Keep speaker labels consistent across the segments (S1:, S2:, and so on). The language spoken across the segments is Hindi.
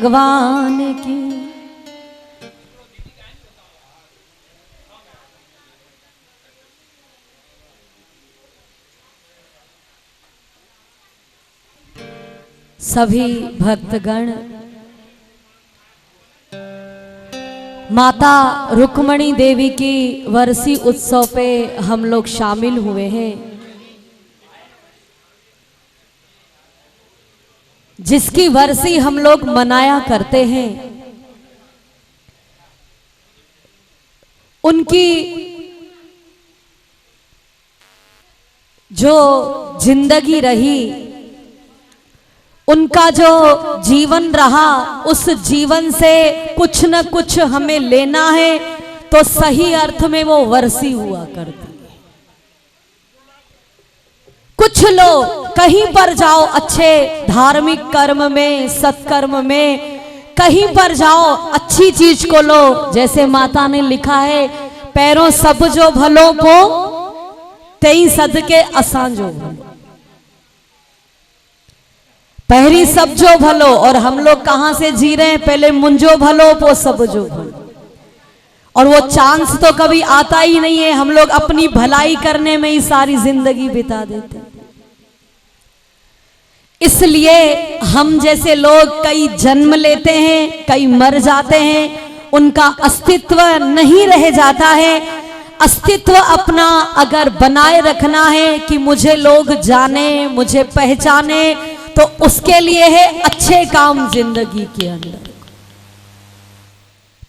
S1: भगवान की। सभी भक्तगण माता रुक्मणी देवी की वर्षी उत्सव पे हम लोग शामिल हुए हैं, जिसकी वर्षी हम लोग मनाया करते हैं। उनकी जो जिंदगी रही, उनका जो जीवन रहा, उस जीवन से कुछ न कुछ हमें लेना है, तो सही अर्थ में वो वर्षी हुआ करती। कुछ लोग कहीं पर जाओ, अच्छे धार्मिक कर्म में, सत्कर्म में, कहीं पर जाओ अच्छी चीज को लो। जैसे माता ने लिखा है, पैरों सब जो भलो को तेई सदके असांजो भलो। पहरी सब जो भलो, और हम लोग कहां से जी रहे हैं, पहले मुंजो भलो पो सब जो भलो। और वो चांस तो कभी आता ही नहीं है, हम लोग अपनी भलाई करने में ही सारी जिंदगी बिता देते हैं। इसलिए हम जैसे लोग कई जन्म लेते हैं, कई मर जाते हैं, उनका अस्तित्व नहीं रह जाता है। अस्तित्व अपना अगर बनाए रखना है कि मुझे लोग जाने, मुझे पहचाने, तो उसके लिए है अच्छे काम जिंदगी के अंदर।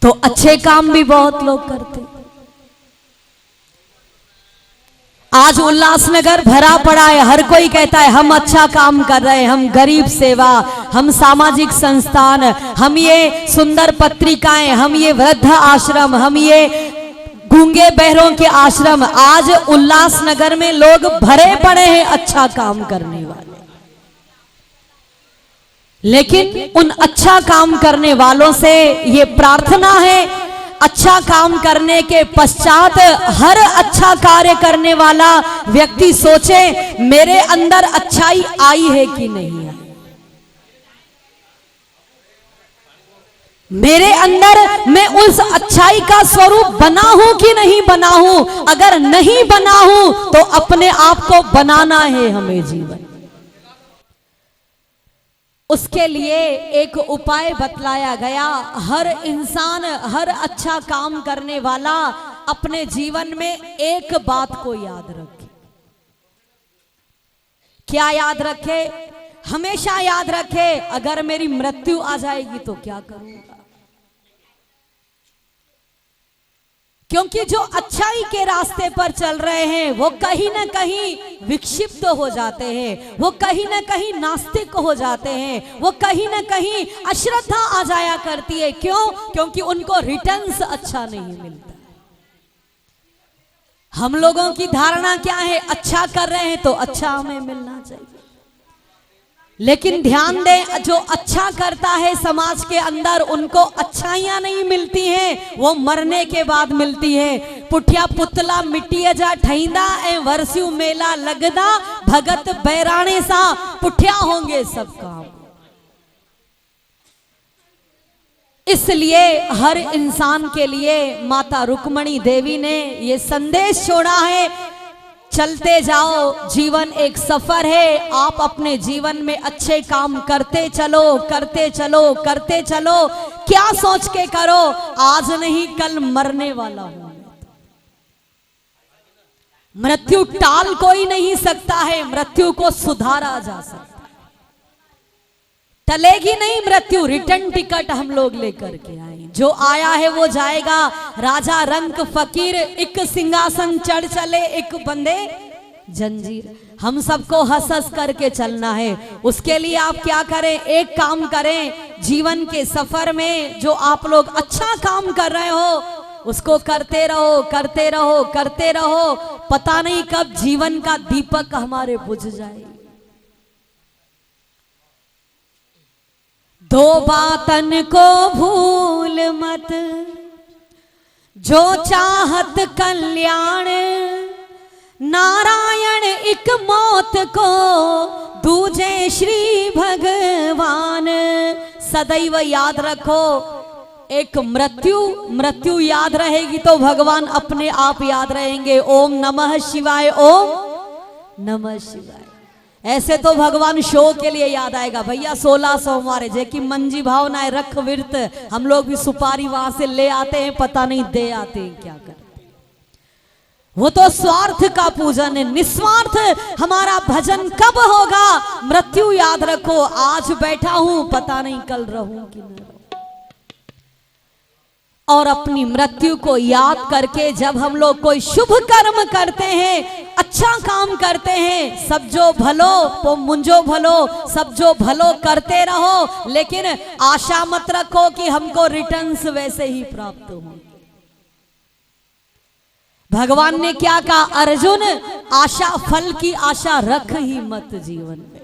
S1: तो अच्छे काम भी बहुत लोग करते। आज उल्लासनगर भरा पड़ा है, हर कोई कहता है हम अच्छा काम कर रहे हैं, हम गरीब सेवा, हम सामाजिक संस्थान, हम ये सुंदर पत्रिकाएं, हम ये वृद्ध आश्रम, हम ये गूंगे बहरों के आश्रम। आज उल्लासनगर में लोग भरे पड़े हैं अच्छा काम करने वाले। लेकिन उन अच्छा काम करने वालों से ये प्रार्थना है, अच्छा काम करने के पश्चात हर अच्छा कार्य करने वाला व्यक्ति सोचे मेरे अंदर अच्छाई आई है कि नहीं आई, मेरे अंदर मैं उस अच्छाई का स्वरूप बना हूं कि नहीं बना हूं। अगर नहीं बना हूं तो अपने आप को बनाना है हमें जीवन। उसके लिए एक उपाय बतलाया गया। हर इंसान, हर अच्छा काम करने वाला अपने जीवन में एक बात को याद रखे। क्या याद रखे? हमेशा याद रखे, अगर मेरी मृत्यु आ जाएगी तो क्या करूंगा। क्योंकि जो अच्छाई के रास्ते पर चल रहे हैं वो कहीं ना कहीं विक्षिप्त हो जाते हैं, वो कहीं ना कहीं नास्तिक हो जाते हैं, वो कहीं ना कहीं अश्रद्धा आ जाया करती है। क्यों? क्योंकि उनको रिटर्न्स अच्छा नहीं मिलता। हम लोगों की धारणा क्या है, अच्छा कर रहे हैं तो अच्छा हमें मिलना चाहिए। लेकिन ध्यान दें, जो अच्छा करता है समाज के अंदर, उनको अच्छाइयां नहीं मिलती हैं, वो मरने के बाद मिलती है। पुठिया पुतला मिट्टी जा ठहींदा ए वर्षियों मेला लगदा, भगत बैराणे सा पुठिया होंगे सब काम। इसलिए हर इंसान के लिए माता रुक्मणी देवी ने ये संदेश छोड़ा है, चलते जाओ, जीवन एक सफर है। आप अपने जीवन में अच्छे काम करते चलो, करते चलो, करते चलो। क्या सोच के करो, आज नहीं कल मरने वाला हूं। मृत्यु टाल कोई नहीं सकता है, मृत्यु को सुधारा जा सकता है। टलेगी नहीं मृत्यु, रिटर्न टिकट हम लोग लेकर के आए। जो आया है वो जाएगा। राजा रंक फकीर एक सिंहासन चढ़ चले, एक बंदे जंजीर। हम सबको हंस हंस करके चलना है। उसके लिए आप क्या करें? एक काम करें, जीवन के सफर में जो आप लोग अच्छा काम कर रहे हो उसको करते रहो, करते रहो, करते रहो। पता नहीं कब जीवन का दीपक हमारे बुझ जाए। दो बातन को भूल मत, जो चाहत कल्याण, नारायण एक मौत को दूजे श्री भगवान। सदैव याद रखो, एक मृत्यु याद रहेगी तो भगवान अपने आप याद रहेंगे। ओम नमः शिवाय, ओम नमः शिवाय। ऐसे तो भगवान शो के लिए याद आएगा भैया 16 सोमवार जे की मंजी भावनाएं रख विरत, हम लोग भी सुपारी वहां से ले आते हैं, पता नहीं दे आते हैं क्या करते। वो तो स्वार्थ का पूजन है, निस्वार्थ हमारा भजन कब होगा? मृत्यु याद रखो, आज बैठा हूं पता नहीं कल रहूं कि न रहूं। और अपनी मृत्यु को याद करके जब हम लोग कोई शुभ कर्म करते हैं, अच्छा काम करते हैं, सब जो भलो तो मुंजो भलो, सब जो भलो करते रहो, लेकिन आशा मत रखो कि हमको रिटर्न्स वैसे ही प्राप्त हो। भगवान ने क्या कहा? अर्जुन आशा, फल की आशा रख ही मत जीवन में।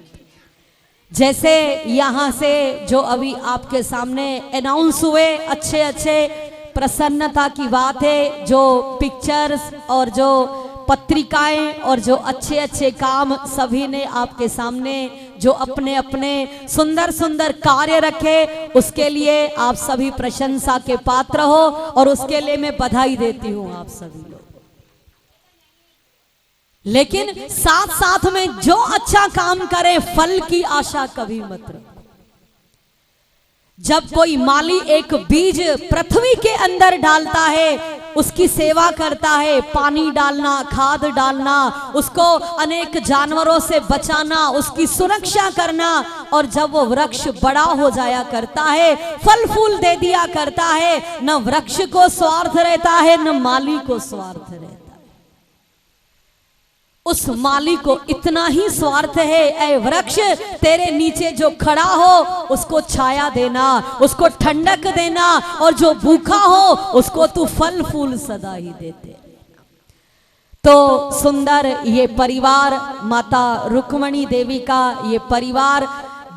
S1: जैसे यहां से जो अभी आपके सामने अनाउंस हुए, अच्छे अच्छे प्रसन्नता की बात है, जो पिक्चर्स और जो पत्रिकाएं और जो अच्छे अच्छे काम सभी ने आपके सामने जो अपने अपने सुंदर सुंदर कार्य रखे, उसके लिए आप सभी प्रशंसा के पात्र हो और उसके लिए मैं बधाई देती हूं आप सभी लोग। लेकिन साथ साथ में जो अच्छा काम करे, फल की आशा कभी मत रखो। जब कोई माली एक बीज पृथ्वी के अंदर डालता है, उसकी सेवा करता है, पानी डालना, खाद डालना, उसको अनेक जानवरों से बचाना, उसकी सुरक्षा करना, और जब वो वृक्ष बड़ा हो जाया करता है, फल फूल दे दिया करता है, न वृक्ष को स्वार्थ रहता है न माली को स्वार्थ रहता है। उस माली को इतना ही स्वार्थ है, ऐ वृक्ष तेरे नीचे जो खड़ा हो उसको छाया देना, उसको ठंडक देना, और जो भूखा हो उसको तू फल फूल सदा ही देते। तो सुंदर ये परिवार, माता रुक्मणी देवी का ये परिवार,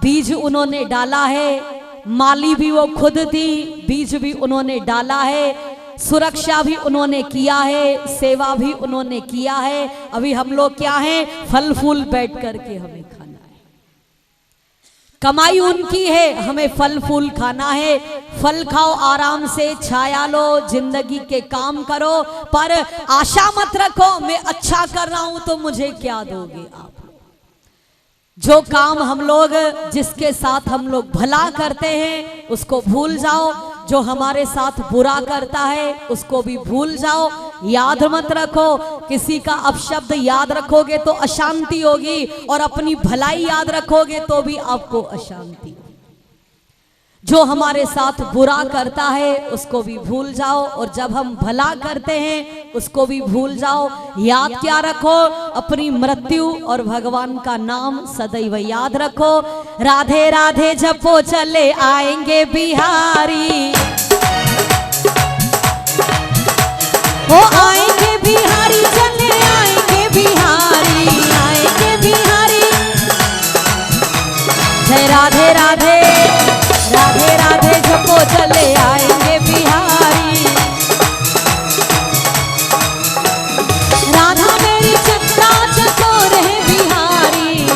S1: बीज उन्होंने डाला है, माली भी वो खुद थी, बीज भी उन्होंने डाला है, सुरक्षा भी उन्होंने किया है, सेवा भी उन्होंने किया है। अभी हम लोग क्या हैं? फल फूल बैठ करके हमें खाना है, कमाई उनकी है, हमें फल फूल खाना है। फल खाओ, आराम से छाया लो, जिंदगी के काम करो, पर आशा मत रखो मैं अच्छा कर रहा हूं तो मुझे क्या दोगे आप। जो काम हम लोग, जिसके साथ हम लोग भला करते हैं उसको भूल जाओ, जो हमारे साथ बुरा करता है उसको भी भूल जाओ। याद मत रखो, किसी का अपशब्द याद रखोगे तो अशांति होगी, और अपनी भलाई याद रखोगे तो भी आपको अशांति होगी। जो हमारे साथ बुरा करता है उसको भी भूल जाओ, और जब हम भला करते हैं उसको भी भूल जाओ। याद क्या रखो? अपनी मृत्यु और भगवान का नाम सदैव याद रखो। राधे राधे जपो चले आएंगे बिहारी, ओ आएंगे बिहारी, चले आएंगे बिहारी, आएंगे बिहारी। जय राधे राधे, राधे राधे जपो चले आएंगे बिहारी। राधा मेरी चंदा चकोर है बिहारी,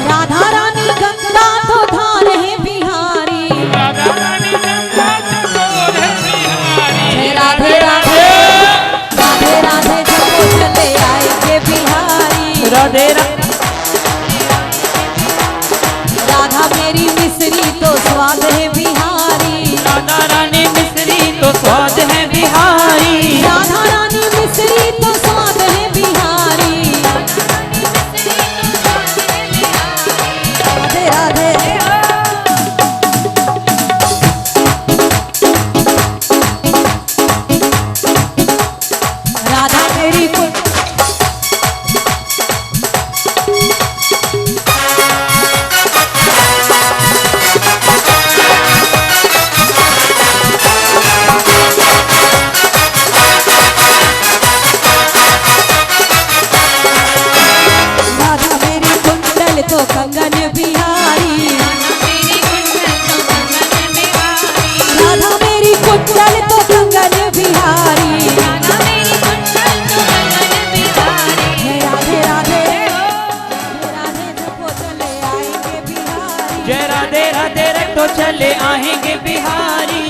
S1: राधा रानी गंगा तो धार है बिहारी, राधा रानी गंगा चकोर है बिहारी। जय राधे राधे, राधे राधे जपो चले आएंगे बिहारी। राधे राधे, राधा मेरी मिश्री तो स्वाद है बिहारी, राधा रानी मिश्री तो स्वाद है बिहारी, राधा रानी मिश्री तो स्वाद है बिहारी। राधे राधे, राधा मेरी
S2: जय राधे राधे रटो चले आएंगे बिहारी।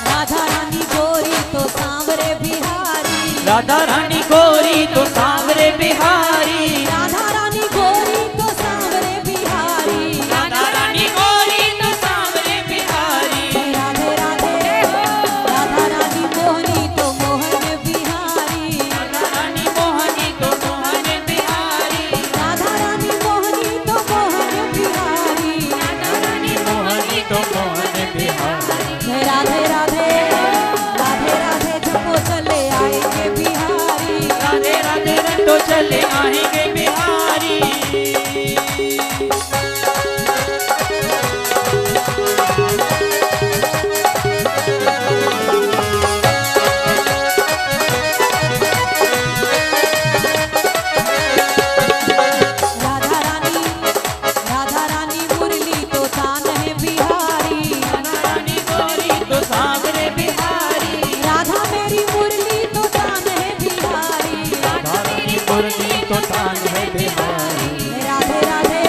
S2: राधा रानी गोरी तो सांवरे बिहारी।
S1: राधा रानी गोरी तो सांवरे बिहारी।
S2: राधा रानी गोरी तो सांवरे बिहारी।
S1: राधे राधे राधा रानी मोहनी तो मोहन बिहारी।
S2: राधा रानी मोहनी तो मोहन बिहारी।
S1: राधा रानी मोहनी तो मोहन बिहारी।
S2: राधा रानी मोहनी तो मोहन बिहारी।
S1: जय राधे राधे राधे राधे जपो चले आएंगे बिहारी।
S2: राधे राधे रटो चले आएंगे बिहारी।
S1: राधा रानी मुरली तो तान है बिहारी।
S2: राधा रानी गोरी तो सांवरे बिहारी।
S1: राधा मेरी मुरली तो तान है बिहारी।
S2: राधा रानी मुरली तो तान है बिहारी।
S1: राधे राधे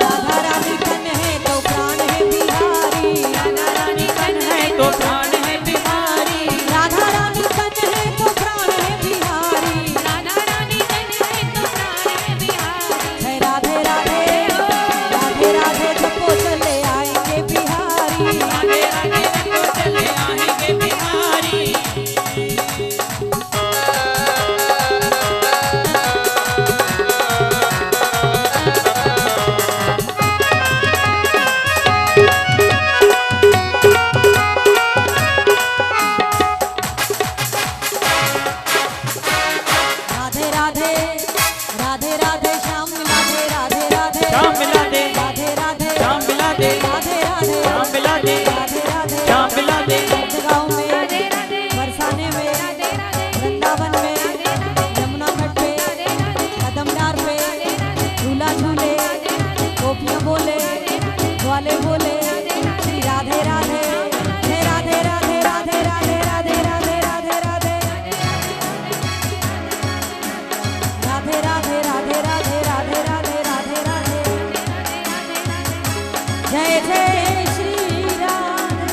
S1: राधा रानी तन है तो प्राण है बिहारी।
S2: राधा रानी तन है तो प्राण है बिहारी।
S1: राधा रानी तन है तो प्राण है बिहारी।
S2: राधा रानी तन है तो प्राण है बिहारी।
S1: जय राधे राधे राधे राधे जपो चले आएंगे बिहारी।
S2: राधे राधे रटो चले आएंगे बिहारी।
S1: राधे राधे राधे राधे श्याम मिला दे। राधे राधे
S2: श्याम मिला दे।
S1: राधे राधे
S2: श्याम मिला दे।
S1: राधे राधे
S2: श्याम मिला दे।
S1: राधे राधे
S2: श्याम मिला दे।
S1: गाँव में बरसाने में वृंदावन में यमुना घाट पे कदमदार पे झूला झूले गोपियां बोले ग्वाले बोले श्री राधे राधे हे राधे राधे राधे राधे राधे राधे राधे राधे राधे राधे राधे राधे राधे राधे राधे राधे जय जय श्री राधे।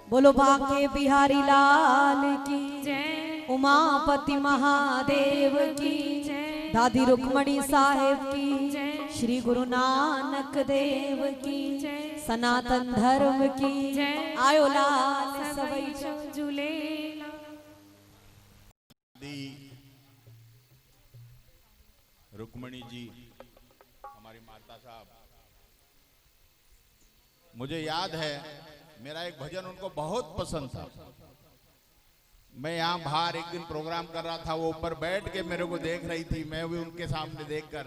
S1: बोलो बाके बिहारी लाल की उमापति महादेव की दादी रुक्मणी साहेब की श्री गुरु नानक देव की सनातन धर्म की आयो लाल सबई झूले।
S3: रुक्मणी जी हमारी माता साहब, मुझे याद है मेरा एक भजन उनको बहुत पसंद था। मैं यहाँ बाहर एक दिन प्रोग्राम कर रहा था, वो ऊपर बैठ के मेरे को देख रही थी, मैं भी उनके सामने देखकर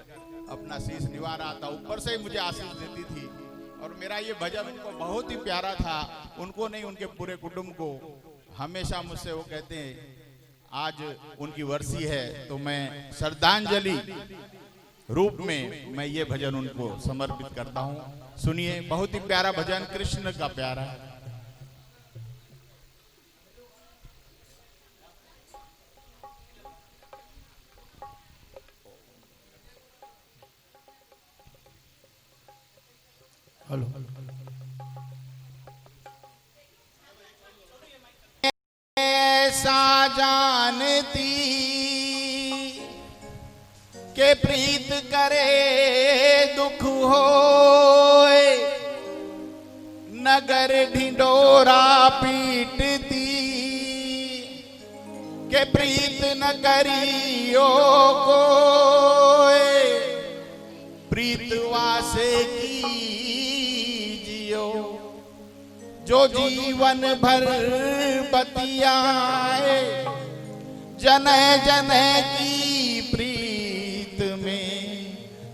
S3: अपना शीश निभा रहा था। ऊपर से ही मुझे आशीष देती थी और मेरा ये भजन उनको बहुत ही प्यारा था। उनको नहीं, उनके पूरे कुटुंब को। हमेशा मुझसे वो कहते हैं आज उनकी वर्षी है तो मैं श्रद्धांजलि रूप में मैं ये भजन उनको समर्पित करता हूँ। सुनिए, बहुत ही प्यारा भजन, कृष्ण का प्यारा। हेलो, ऐसा जानती के प्रीत करे दुख होए, नगर ढिंडोरा पीटती के प्रीत न करियो कोई, प्रीत वासे कीजियो जो जीवन भर बतियाए, जन जन की प्रीत में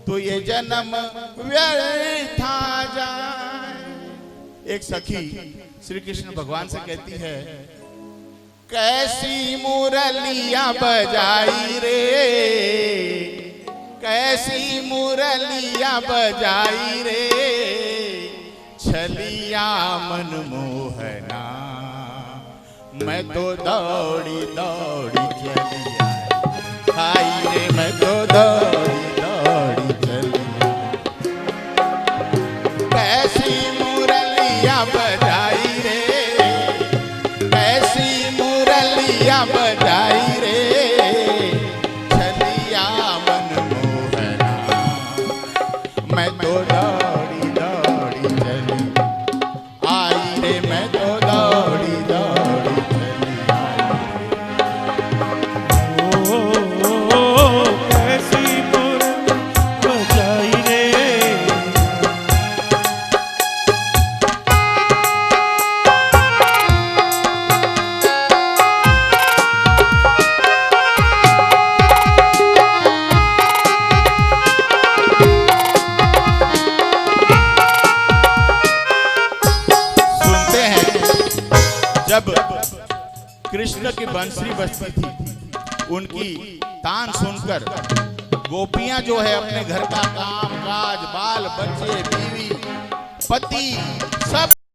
S3: तो ये जन्म व्यर्था जाए। एक सखी श्री कृष्ण भगवान से कहती है, कैसी मुरलियां बजाई रे कैसी मुरलिया बजाई रे, छलिया मनमोहना, मैं तो दौड़ी दौड़ी चली आई रे, मैं तो दौड़ी दौड़ी चली आई। कैसी मुरलिया बजाई रे, कैसी मुरलिया बजाई रे, छलिया मनमोहना, मैं तो दौड़ी दौड़ी चली आई रे, मैं तो दौड़ी दौड़ी चली
S4: ओ कैसी मुरली बजाई रे।
S3: सुनते हैं जब कृष्ण की बंसरी बजती थी, उनकी तान सुनकर गोपियां जो है अपने घर का काम काज, बाल बच्चे, बीवी, पति सब